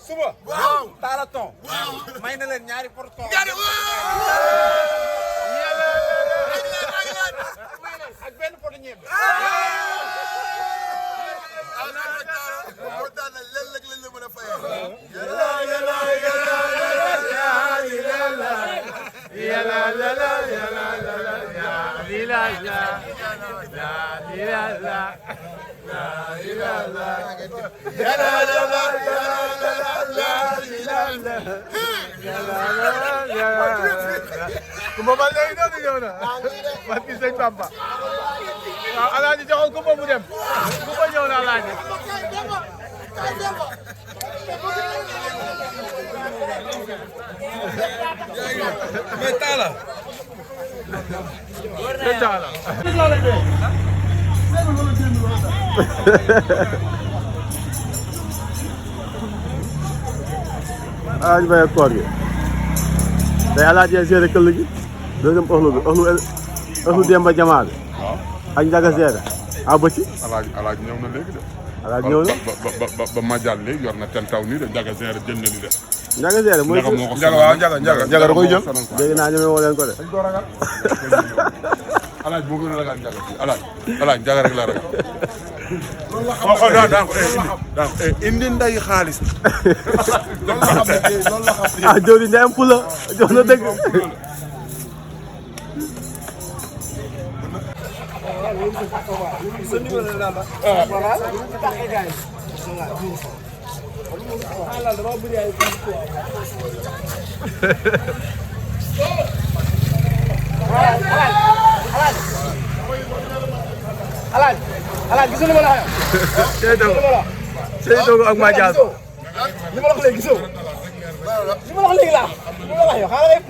suba. waaw taalaton. may na leen ñaari porton. ak benn poto ñebe. Kumba ba léegi noonu ñëw na barki sëñ Bamba waaw Alaaji joxoon Kumba mu dem Kumba ñëw na Alaaji mais Talla. c'est Talla. Alaaji Baye koor gi tey Alaaji seere këll gi deuxième ëxlu bi ëxlu Demba Jamaa bi ak Njaga seere a bëcci Alaaji ñëw na léegi de. Alaaji ñëw na ba Madial léegi yor na ten taw nii de Njaga seere jënd ni de. Njaga seere mooy Njaga da koy jël. dégg naa ñeme woo leen ko de Alaaji moo gën a ragal Njaga fii Alaaji Njaga rek la ragal. indi nday xaalis. ah Diori Ndiaye Mpula jox na dëgg. Alaaji gisoo li ma la wax. Sey Dogo ak Madial. li ma la wax léegi gisoo. li ma la wax léegi laa. li ma la wax yow xaaral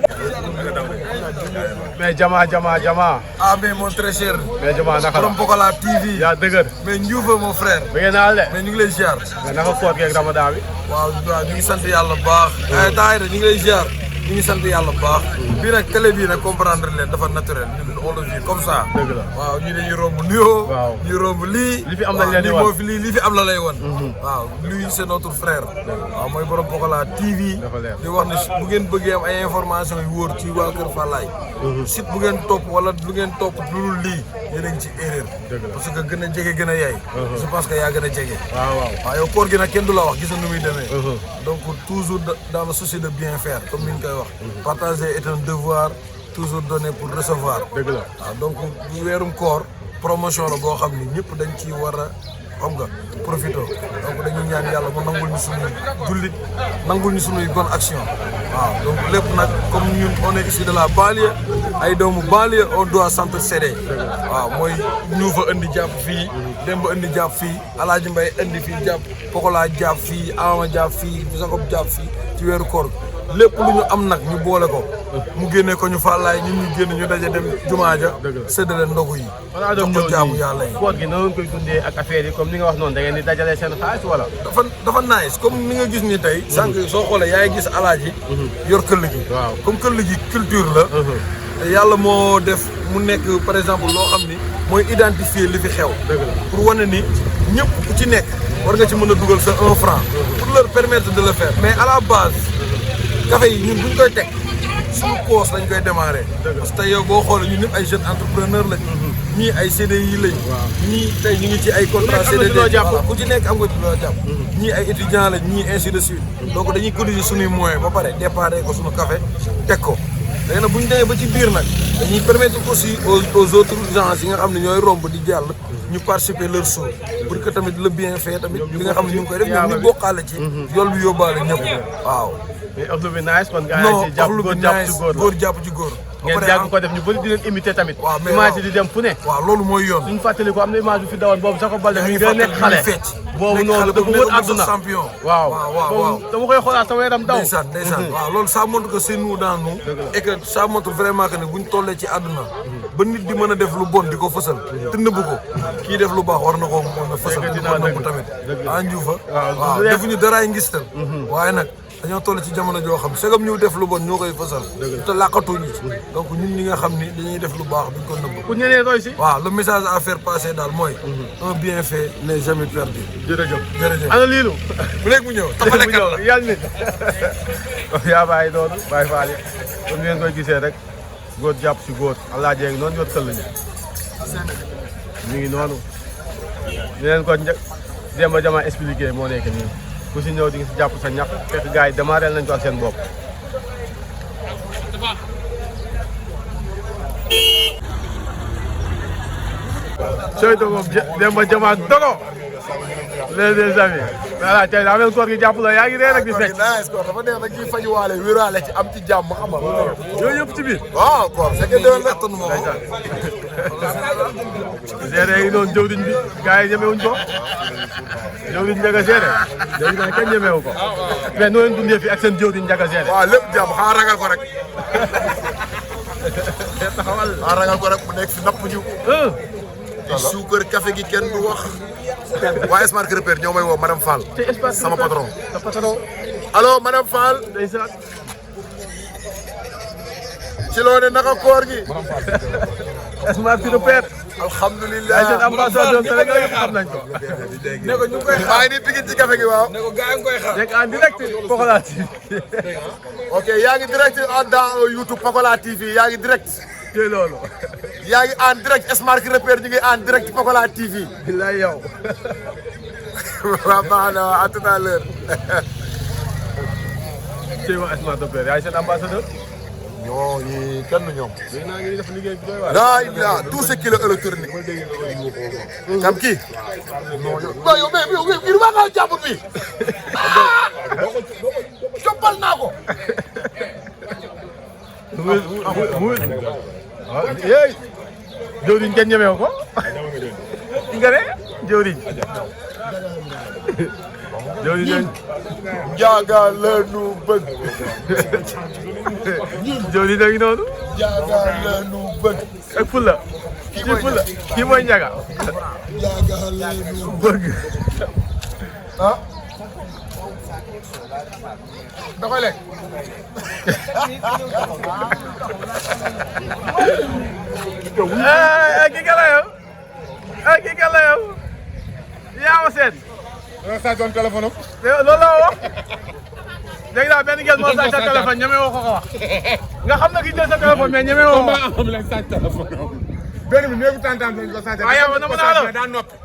mais Jama. Ah mais mon très cher. mais Jama naka la Borom Pokola TV. yaa dëgër. mais Ndioufé mon frère. bi ngeen naal de. mais ñu ngi lay ziar. mais naka koor gi ak Ramadan bi. waaw ñu ngi sant yàlla bu baax. taay rek ñu ngi lay ziar. ñu ngi sant yàlla bu baax. bii nag télé bii nag comprendre leen dafa naturel ñun on le vit comme ça. dëgg la waaw ñu dañuy romb nuyoo. waaw ñu romb lii. li fi am lañ leen di wan lii fi am la lay wan. waaw lui c'est notre frère. waaw mooy Borom Pokola TV. di wax ne bu ngeen bëggee am ay information yu wóor ci waa Kër Fallaye. site bu ngeen topp wala lu ngeen topp lu dul lii yéen a ngi ci erreur. parce que gën a jege gën a yaay. je pense que yaa gën a jege. waaw yow koor gi nag kenn du la wax gis na nu muy demee. donc toujours dans le souci de bien faire comme ni ñu koy wax. partager est un devoir toujours donner pour recevoir. dëgg la waaw donc bu weerum koor promotion la boo xam ni ñëpp dañ ci war a xam nga profité donc dañuy ñaan yàlla mu nangul ñu suñuy jullit nangul ñu suñuy bonne action waaw donc lépp nag comme ñun on est ici de la banlieue ay doomu banlieue on doit s'entraider waaw mooy ñu fa indi jàpp fii Demba indi jàpp fii Alaaji Mbaye indi fii jàpp Pokola jàpp fii Ama jàpp fii Jacob jàpp fii ci weeru koor lépp lu ñu am nag ñu boole ko mu génnee ko ñu Fallaye ñun ñu génn ñu daje dem jumaa ja séddale ndogu yi jox ko jaamu yàlla yi koor gi noonu koy dundee ak affaire yi comme ni nga wax noonu da ngeen di dajale seen xaalis wala dafa nice comme ni nga gis ni tey sànq soo xoolee yaay gis Alaaji yor këll gi comme këll gi culture la te yàlla moo def mu nekk par exemple loo xam ni mooy identifier li fi xew pour wane ni ñëpp ku ci nekk war nga ci mën a dugal sa 1 franc pour leur permettre de le faire mais à la base café yi ñun buñ koy teg suñu poos lañ koy démarrer parce que yow boo xoolee ñun ñëpp ay jeunes entrepreneur lañ ñii ay CDI lañ ñii tey ñu ngi ci ay contrat CDD ku ci nekk am nga ci loo jàpp ñii ay étudiants lañ ñii ainsi de suite donc dañuy cotiser suñuy moyens ba pare déparé ko suñu café teg ko léegi nag bu ñu demee ba ci biir nag dañuy permettre aussi aux autres gens yi nga xam ne ñooy romb di jàll ñu participer leur sourd pour que tamit le bien fait tamit li nga xam ne ñu ngi koy def ñoom ñu bokkaale ci yool bi yóbbaale ñëpp waaw mais ëxlu bi nice kon gars non yi jàpp góor jàpp ci góor góor jàpp ci góor ngeen jàpp ko def ñu bëri di leen imiter tamit waaw mais image di dem fu ne waaw loolu mooy yoon suñu fàttali ko am na image bu fi dawoon boobu Jacob Baldé mi ngi gën a nekk xale boobu noonu dafa wër àdduna champion waaw dama koy xoolaat sama yaram daw ndeysaan waaw loolu ça montre que c'est nous dans nous et que ça montre vraiment que ne buñ tollee ci àdduna ba nit di mën a def lu bon di ko fësal te nëbb ko kii def lu baax war na ko mën a fësal di ko nëbb tamit Ndioufé waaw defuñu daraay ngistal waaye nag dañoo toll ci jamono joo xam segam ñu def lu bon ñoo koy fësal. te làqatuñu ci. donc ñun ñi nga xam ni dañuy def lu baax duñ ko nëbb. ku ñeneen roy si. waaw le message à faire passer daal mooy. un bienfait n'est jamais perdu. jërëjëf ana liilu. bu léegi mu ñëw tapalekat la yàlla nit. yaa bàyyi doonu bàyyi faale comme ni ngeen koy gisee rek góor jàpp si góor Alaaji ngi noonu yor këll ñu ngi noonu ñu leen ko Demba Jama expliqué moo nekk nii ku si ñëw di nga si jàpp sa ñax fekk gars yi démarré nañ ko ak seen bopp. sooy dogo Demba Jama dogo les amis voilà tey daa mel koor gi jàpp la yaa ngi ree rek di fecc. dafa neex nag kii fajuwaale wéraale ci am ci jàmm xamal. yooyu yëpp ci biir. waaw koor fekkee déwén la attanu ma ko. Seere yi noonu jëwriñ bi gars yi ñemewuñ ko jëwriñ Ndiaga Seere léegi nag kenn ñemewu ko mais noo leen dundee fi ak seen jëwriñ Ndiaga Seere. waaw lépp jàmm xaa ragal ko rek. taxawal xaa ragal ko rek mu nekk fi napp ñu. di suukar café gi kenn du wax. waa Smart Repère ñoo may woo madame Fall. sama patron. sa patron. allo madame Fall. ndeysaan. ci loo ne naka koor gi. Smart Repère. alhamdulilah ay seen ambassadeur Sénégal yëpp xam nañ ko. ne ko ñu ngi koy xaar maa ngi nii pigit ci café gi waaw. ne ko gars yi ngi koy xaar. nekk en direct Pokola TV. ok yaa ngi direct dans YouTube Pokola TV yaa ngi direct. tey loolu. yaa ngi en direct Smart Repère ñu ngi en direct Pokola TV. bilaay yow. waaw baax na à tout à l'heure. tey waa Smart Repère yaay seen ambassadeur. ñoo ñii kenn ñoom. léegi naa ngi def liggéey bi doy waar. laa ilaa tout ce qui est électronique. kam kii. non yow waaw yow mais yow maa ngi jàmbur bi. coppal naa ko. mu yéy jëwriñ kenn ñemew ko nga ne jëwriñ jëwriñ jaaga la nu bëgg. jëwriñ a ngi noonu jaaga la nu bëgg. ak fulla kii mooy Ndiaga jaaga la nu bëgg ah. da koy lekk. kii ka la yow kii ka la yow yaa ma seet. dama saa doon téléphone am. loolu la wax léegi daal benn gel moo sàcc sa téléphone ñeme woo ko wax nga xam na ki jël sa téléphone mais ñeme woo ko wax. am lañ sàcc téléphone am. benn bi néegu tàntaan lañ ko sàcc. waaye yow na ma naa la daa noppi.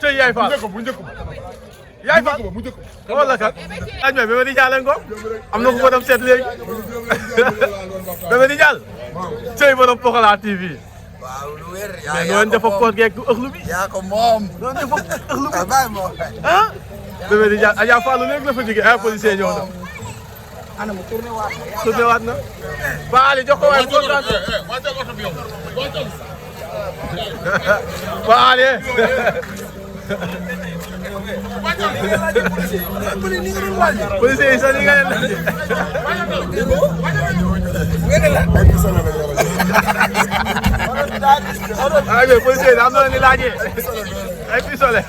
tey yaay Fall bu njëkk yaay Fall bu njëkk wala kat aj me Bébé di jàll ko am na ku ko dem seet léegi Bébé di jàll tey borom Pokola TV waaw lu wér. mais noonu dafa koor geeg ëxlu bi yaa ko moom. noonu dafa ëxlu bi bàyyi ma ah Bébé di jàll Adja Fallou léegi la fa jógee ay policier ñëw na ana mu tourné waat. tourné waat na ba Ali jox ko waaye kontaan ba Ali policier yi sax ni nga leen ah mais policier yi daa am na leen di laajee ay pistolet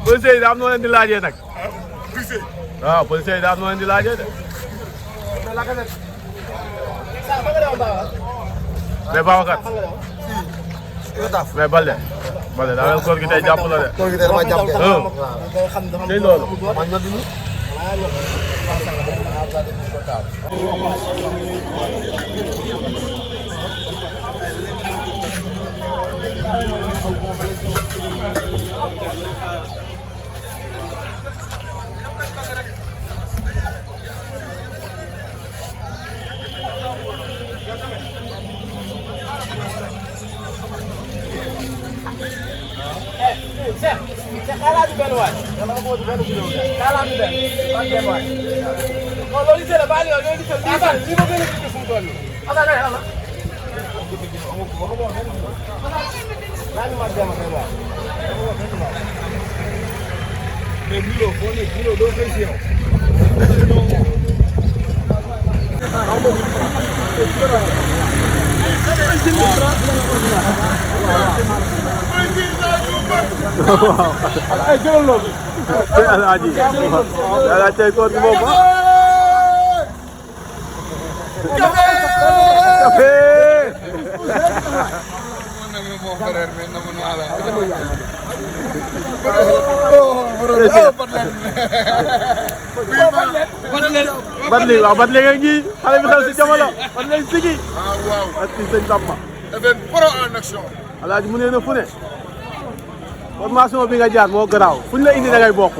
policier yi daa am na leen di laajee nag waaw policier yi daa am na leen di laajee de mais Babacar mais Balde daa mel koor gi tey jàpp la de. koor gi tey dama jàpp de. tey loolu. ay jëlal loolu tey alaaji yàlla tey koor gi moom café Badli waaw Badli nga ngi xale bi xew si jamono Badli sigi waaw ak ci sëñ Bamba event pro en action alaaji mu nee na fu ne formation bi nga jaar moo garaaw fu ñu la indi da ngay bokk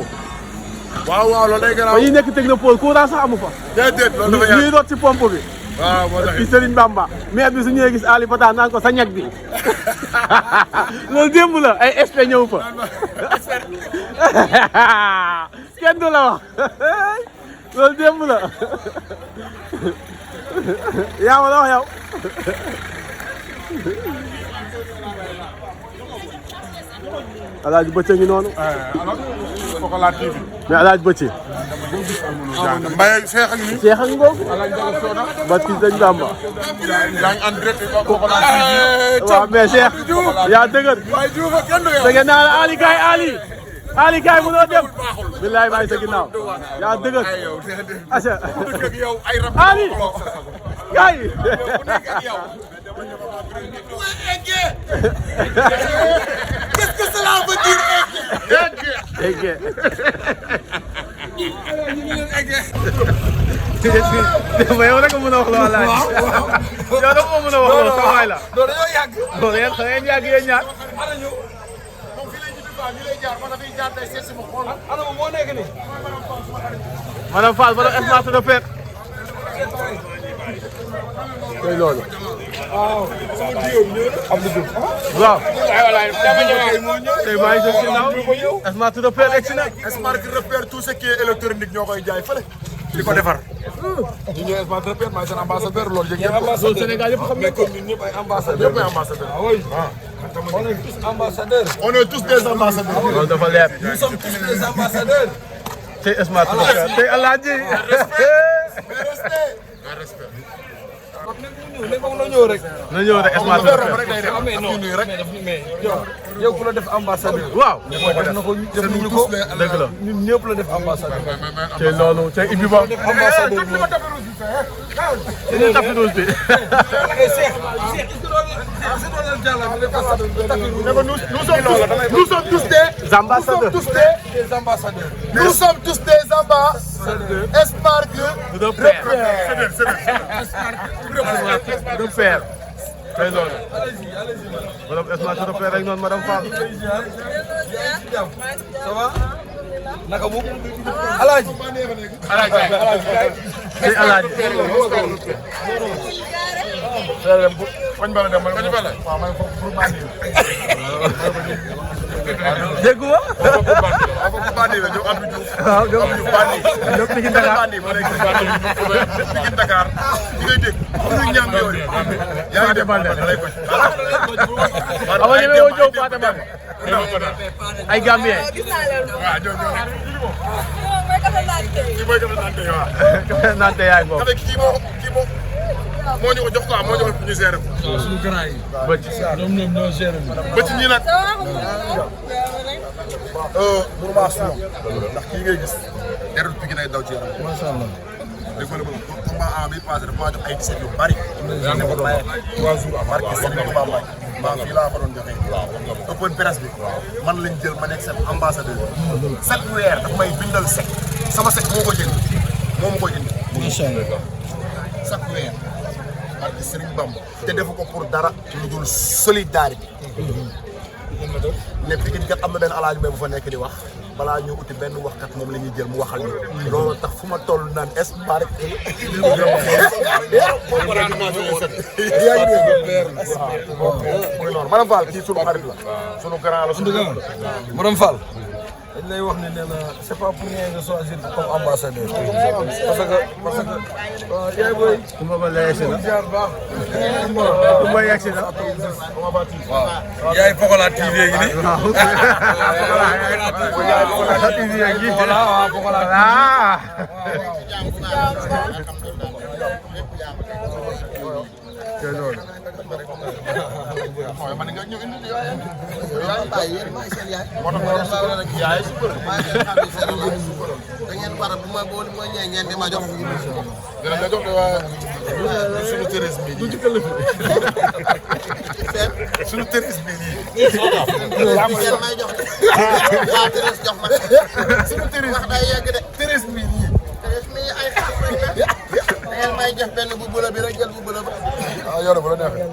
waaw loolu day garaaw ba ñuy nekk technopole courant sax amu fa déedéet loolu dafa ñuy root si pompe bi waaw moo tax ci Sëriñ Bamba maire bi su ñëwee gis Ali Fata naan ko sa ñag bi loolu démb la ay expert ñëw fa kenn du la wax loolu démb la yaa ma la wax yow Alaaji Bëccë ngi noonu Pokola TV mais Alaaji Bëccë Mbaye Cheikh ak ni Cheikh ak ngoog barki Sëñ Bamba yaa ngi en direct Pokola TV waaw mais Cheikh yaa dëgër dëgg naa la Ali kaay Ali kaay mënoo dem billaay maa ngi sa ginnaaw yaa dëgër asa Ali kaay qu'est-ce que cela veut dire egge mais yow rek a mën a wax loo laaj yow rek moo mën a wax loo sa waay la non dañoo yàgg. loolu yéen xëy na yàgg yéen ñaar ana moo nekk nii. madame Fall madame espace de fête tey loolu waaw tey maa ngi jëm ci naaw espace de fête egg si na Smart repère tout ce qui est électronique ñoo koy jaay fële di ko defar ñu ñëw Smart repère maay seen ambassadeur loolu yëg ngeen ko. loolu Sénégal yëpp xam nañ ko ñun ñëpp ay ambassadeur. ñëpp ay ambassadeur On est tous ambassadeurs. on est tous des ambassadeurs loolu dafa leer Nous sommes tous des ambassadeurs. tey espace de fête tey Alaaji ne ko na ñëw rek. na ñëw rek espace de fête rek day def mais non mais yow ku la def ambassadeur. waaw def na ko def nañu ko. dëgg la ñun ñëpp la def ambassadeur. tey loolu tey Ibi Ba ambassadeur bi. ñu tapis rouge bi nous sommes tous des ambassadeurs Des ambassadeurs. nous sommes tous des ambassadeurs Smart de père de père tey loolu madame espace de fête rek noonu madame Fall Ça va? Naka mu? Alaaji. tey Alaaji koñ bala dem koñ bala waaw man foofu pour bandi déggu ma la foofu bandi la ñoom Abdou Diouf waaw ñu bandi ñëpp ci Dakar bandi ma nekk bandi ci Dakar di ngay dégg ñu ñam yooyu yaa ngi dem da lay koñ ama ñeme woo jow Paate Bal ay Gambien waaw ñoo ci boy ka nante waaw nante yaay ngoog avec kii moo ñu ko jox quoi moo ñu ko ñu gérer ko Suñu grand yi. bëcc ñoom ñoo géré. ba ci ñi nag mënuma as moom ndax kii ngay gis erreur Pikine ay daw ci yaram Macha Allah. dégg nga combat A bi passé dafa maa jox ay 17 yu bari ne ko maye 3 jours à marqué seen combat maay maa fii laa ko doon joxe open presse bi man lañ jël ma nekk seen ambassadeur 7 weer daf may bindal sec sama sec moo ko jënd moo ma ko indi Macha Allah. 7 weer barke Serigne Bamba te defu ko pour dara lu dul solidarité ne Pikine kat am na benn alaaji bu fa nekk di wax balaa ñu uti benn waxkat moom la ñuy jël mu waxal ñu loolu tax fu ma toll naan Smart mooy noonu madame Fall kii sunu xarit la sunu grand la sunu Madame Fall. dañ lay wax ne nee na c'est pas pour rien nga choisir comme ambassadeur. parce que yaay booy. kuma ba la yegsi na jaar baax. kuma yegsi na yaay Pokola TV gi ni. Pokola TV gi Pokola waaw Pokola. ah tey loolu voyage. mooy man nga ñëw indi yaay. bàyyi yéen maa ngi seen yaay. moo tax ma saa wala nag yaay su bëri. maa ngi leen xam ne seen yaay. da ngeen faral bu ma boo ma ñëwee ngeen di ma jox. dina nga jox de waa suñu Thérèse bi nii. suñu Thérèse bi nii. ngeen may jox de. waa Thérèse jox ma. suñu Thérèse wax day yegg de. Thérèse bi nii. Thérèse mi ay xaar rek la. da ngeen may jox benn bu bula bi rek jël bu bula ba. ah yow de bu la neexee.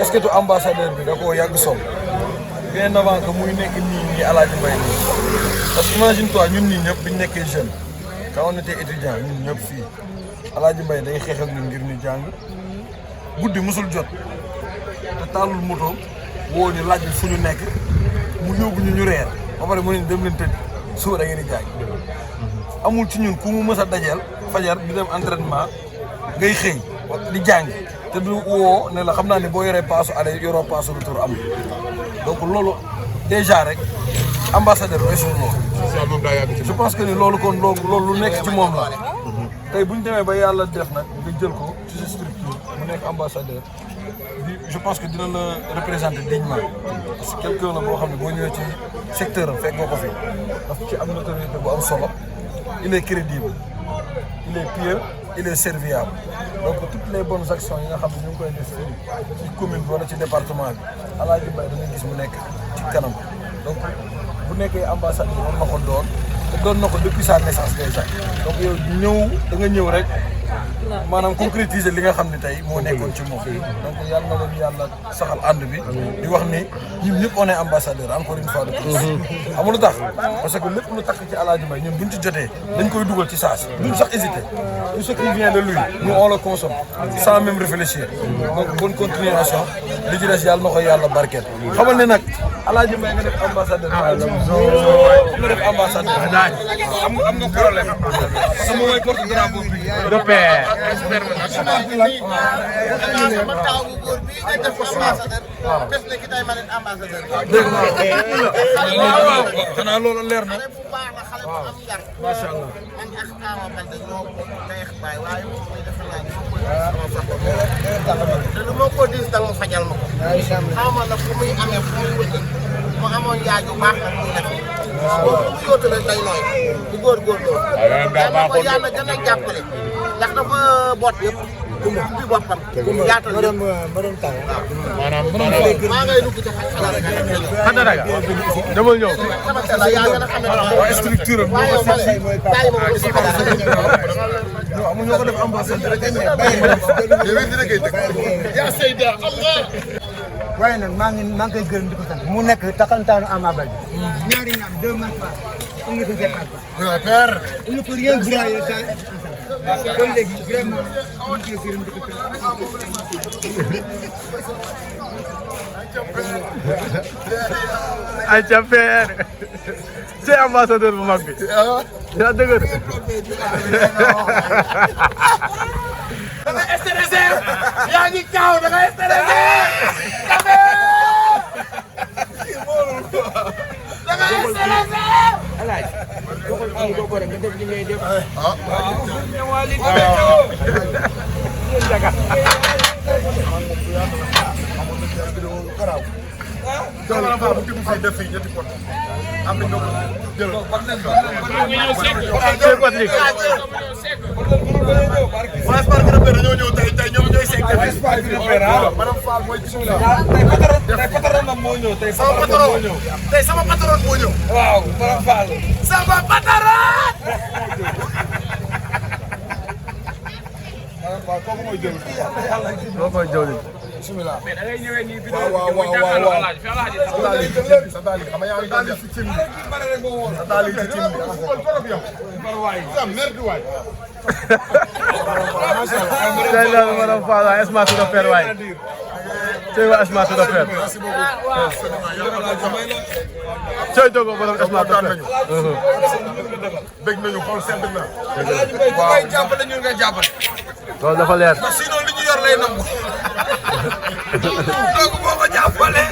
est-ce que tu ambassadeur bi da koo yàgg sol bien avant que muy nekk nii Aladji Mbaye nii parce que imagine toi ñun ñii ñëpp bi ñu nekkee jeune quand on était étudiant ñun ñëpp fii Aladji Mbaye day xeex ak ñun ngir ñu jàng guddi musul jot te taalul moto woo ñu laaj fu ñu nekk mu yóbbu ñu reer ba pare mu ne dem leen tëdd suba da ngeen di jàng amul ci ñun ku mu mës a dajeel fajar di dem entraînement ngay xëy di jàng te du woo ne la xam naa ne boo yoree paasu aller yoroo paasu retour am donc loolu déjà rek ambassadeur weesul loolu. je pense que ni loolu kon loolu lu nekk ci moom la. tey bu ñu demee ba yàlla def nag nga jël ko ci sa structure mu nekk ambassadeur je pense que dina la représenter dignement parce que quelqu'un la boo xam ne boo ñëwee ci secteur am fekk nga ko fi daf ci am notoriété bu am solo il est crédible il est pieux il est serviable donc toutes les bonnes actions yi nga xam ne ñu ngi koy def fii ci commune bi wala ci département bi Aladji Mbaye dañuy gis mu nekk ci kanam donc bu nekkee ambassade bi war na ko doon te doon na ko depuis sa naissance déjà donc yow da nga ñëw rek maanaam concrétiser li nga xam ne tey moo nekkoon ci moom donc yàlla na leen yàlla saxal ànd bi di wax ni ñun ñëpp on est ambassadeur encore une fois de plus amul lu tax parce que lépp lu takk ci Aladji Mbaye ñun buñ ci jotee dañ koy dugal ci saas duñ sax hésiter tout ce qui vient de lui nous on le consomme sans même réfléchir donc bonne continuation li ci des yàlla na ko yàlla barkeel xamal ne nag Aladji Mbaye nga def ambassadeur nga def ambassadeur am nga problème sama mooy porte drapeau bi de paix. ma taw bu góor bii nga def ko ambassadeur. bés na ki tey ma leen ambassadeur. dégg nga waaw xanaa loolu leer na. xale bu baax la xale bu am yar. macha allah. man ak Ama Baldé ñoo neex baay waaye moom mooy defe naa ne moom mooy sama papa. te lu ma ko dis da nga fajal ma ko. xaw ma nag fu muy amee fu muy wëcc mu amoon yaay bu baax nag muy def. boobu bu yóotu la day nooy di góorgóorlu. waaye ma ko yàlla gën a jàppale ndax dafa boot yëpp. ubbi boppam. yaatal yëpp maa ngay dugg ci Xadara ga demal ñëw. sama télé yaa gën a xam ne waa structure am waaye yow man bàyyi ma ko ci amul ñoo ko def ambassadeur rek waaye nag maa ngi koy gërëm di ko sant mu nekk taxantaanu Ama Baldé ñaari ñaam 2 matchs pas on ne peut pas père. on ne peut rien brailler ça kon léegi vraiment maa ngi koy gërëm di ko ay ca père c'est ambassadeur bu mag bi yaa dëgër da nga stressé yaa ngi kaaw da nga stressé da nga stressé tey sama patron moo ñëw. waaw Fara Fall sama patron loo koy jaww ji sa daal yi xam nga yaa ngi doon def ci cin bi. sa daal yi ci cin bi. tey loolu madame Fall waay espace de fer waay tey waa espace de fer tey dogo borom espace de fer dégg nañu xool sedd na. Aladji Mbaye ku koy jàppale ñun nga jàppale loolu dafa leer sinon li ñu yor lay nangu donc boo ko jàppale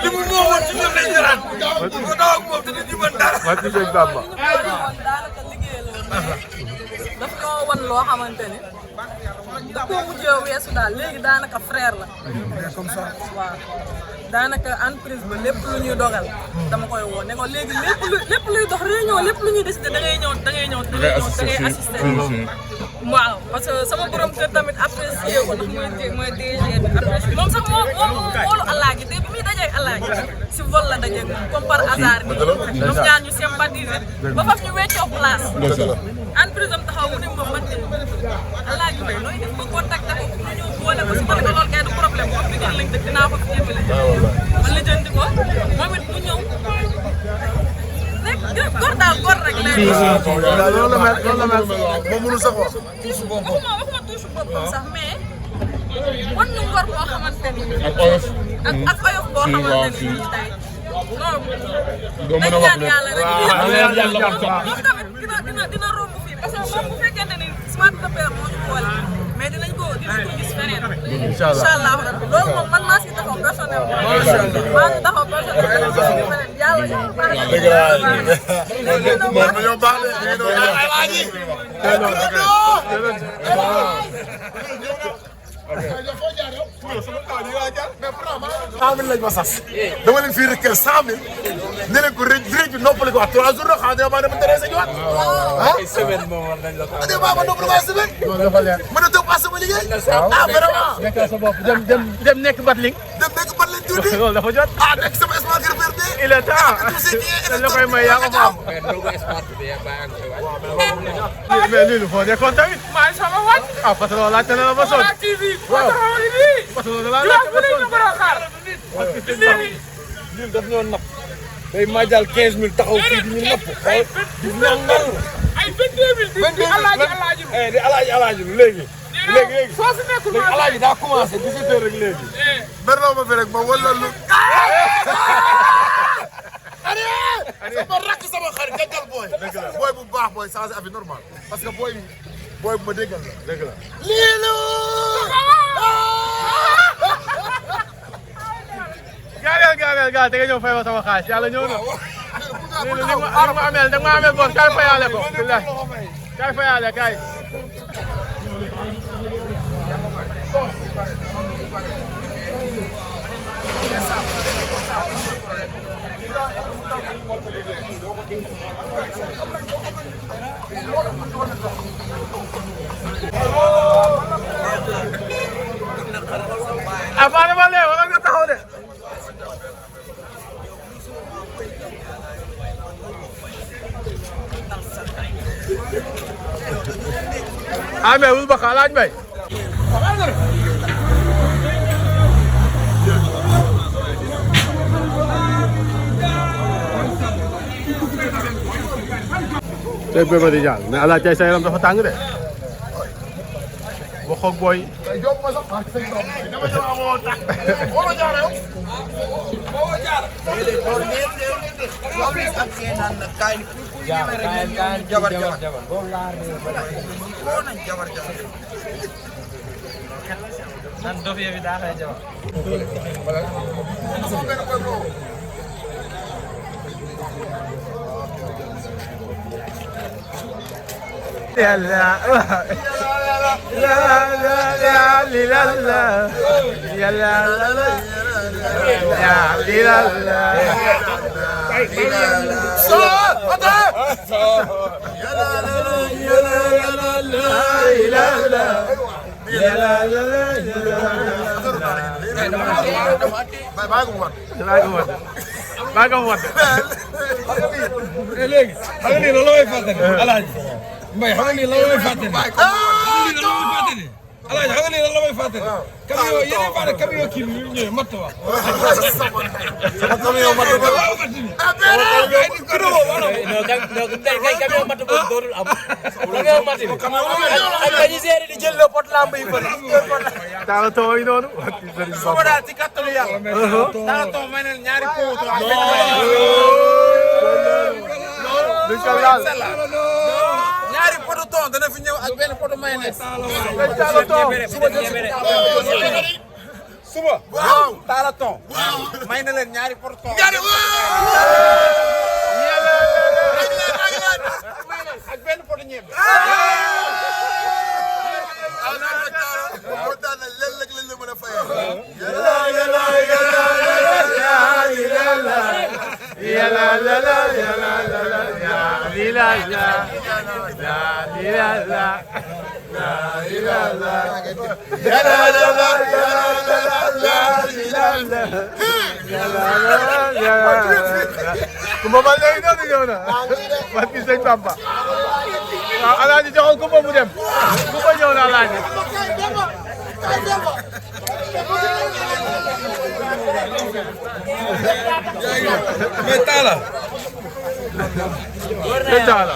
li mu moomoon ci ñun lay jëlaat ko daw ak moom te du mën dara wàcc sëñ Bamba daanaka liggéey la woon daf ñoo wan loo xamante ne da koo mujjee weesu daal léegi daanaka frère la. comme ça. waaw daanaka entreprise ba lépp lu ñuy dogal dama koy woo ne ko léegi lépp luy dox réunion lépp lu ñuy décider da ngay ñëw assister. waaw parce que sama borom kër tamit apprécié ko ndax mooy DG bi apprécié moom sax moo woolu Alaaji te bi muy dajeeg Alaaji si vol la dajeeg moom comme par hasard nii ñoom ñaar ñu sympathiser ba faf ñu weccoo place entreprise am taxaw mu ne ma man de Alaaji Mbaye nooy def ba contacté ko ñu ñëw boole ko si ma ne ko loolu kay du problème comme Pikine lañ dëkk dinaa ko fi jëmale man la jëndi ko moom it mu ñëw rek góor daal góor rek loolu la mel moom mënul sax wax. waxuma tuusu boppam sax mais wan ñu ngor boo xamante ni ak oyof boo xamante ni tey non dañ ñaan yàlla rek moom tamit dina romb fii parce que moom bu fekkente ni smart de père moo ñu boole mais dinañ ko gis feneen incha allah rabbi loolu moom man maa si taxaw personnellement maa si taxaw personnellement yàlla moom dañoo baax de lañ ma sas dama leen fii rek 100 000 ne leen ko rëcc bi noppali ko wax 3 jours rek xanaa maa dama intéressé ñu waat ah semaine moom war nañ la ko ade ba ma noppali ko semaine mën a toog pas sama liggéey ah vraiment nekkal sa bopp dem nekk Batling tuuti loolu dafa jot ah nekk sama smart repère bi il est temps dañ la koy may yaa ko faam mais lii lu foo nekkoon tamit maa sama wàcc ah parce que loolu laajte na la ba sonn waaw parce que loolu laajte ba sonn ñun daf ñoo napp day majal 15000 taxaw fii di ñu napp di nangal ay 22000 di alaaji léegi soo fi nekkul léegi alaaji daa commencé 17 heures rek léegi berloo ma fi rek ma wala lu sama rakk sama xarit déggal booy bu baax booy changé avis normal parce que booy bu ma déggal la dégg la liilu gaal te nga ñëw fay ma sama xaalis yàlla ñëw na liilu li ma ameel da nga ma ameel boos kaay fayaale ko billahi kaay fayaale kaay Apa ma lee wala nga taxaw de Amee wul baka laaj bay tey Bébé di jàng mais alaaj tey sa yaram dafa tàng de waxoog booy yàlla léegi xam nga ni loolu lay fàttali alaaji Mbaye xam nga ni loolu lay fàttali alaaji xam nga ni loolu lay fàttali camion yeneen fàtte camion kii bi ñu ñëwee matt wax camion matt ba camion matt boobu dootul am camion matt bi ak dañu seeri di jël le pot lamb yi bëri taala too yi noonu suba daal ci kattanu yàlla taala too may ne ñaari pot duñ ko laal ñaari poto ton dana fi ñëw ak benn poto mayonnaise taala too suba waaw taala ton may na leen ñaari poto ton ak benn poto ñebe kontaan nañ leen rek lañ la mën a fayee. Kumba ba léegi noonu ñëw na. Barki Sëñ Bamba. waaw Alaaji joxal Kumba mu dem. Kumba ñëw na Alaaji. mais Talla. Talla.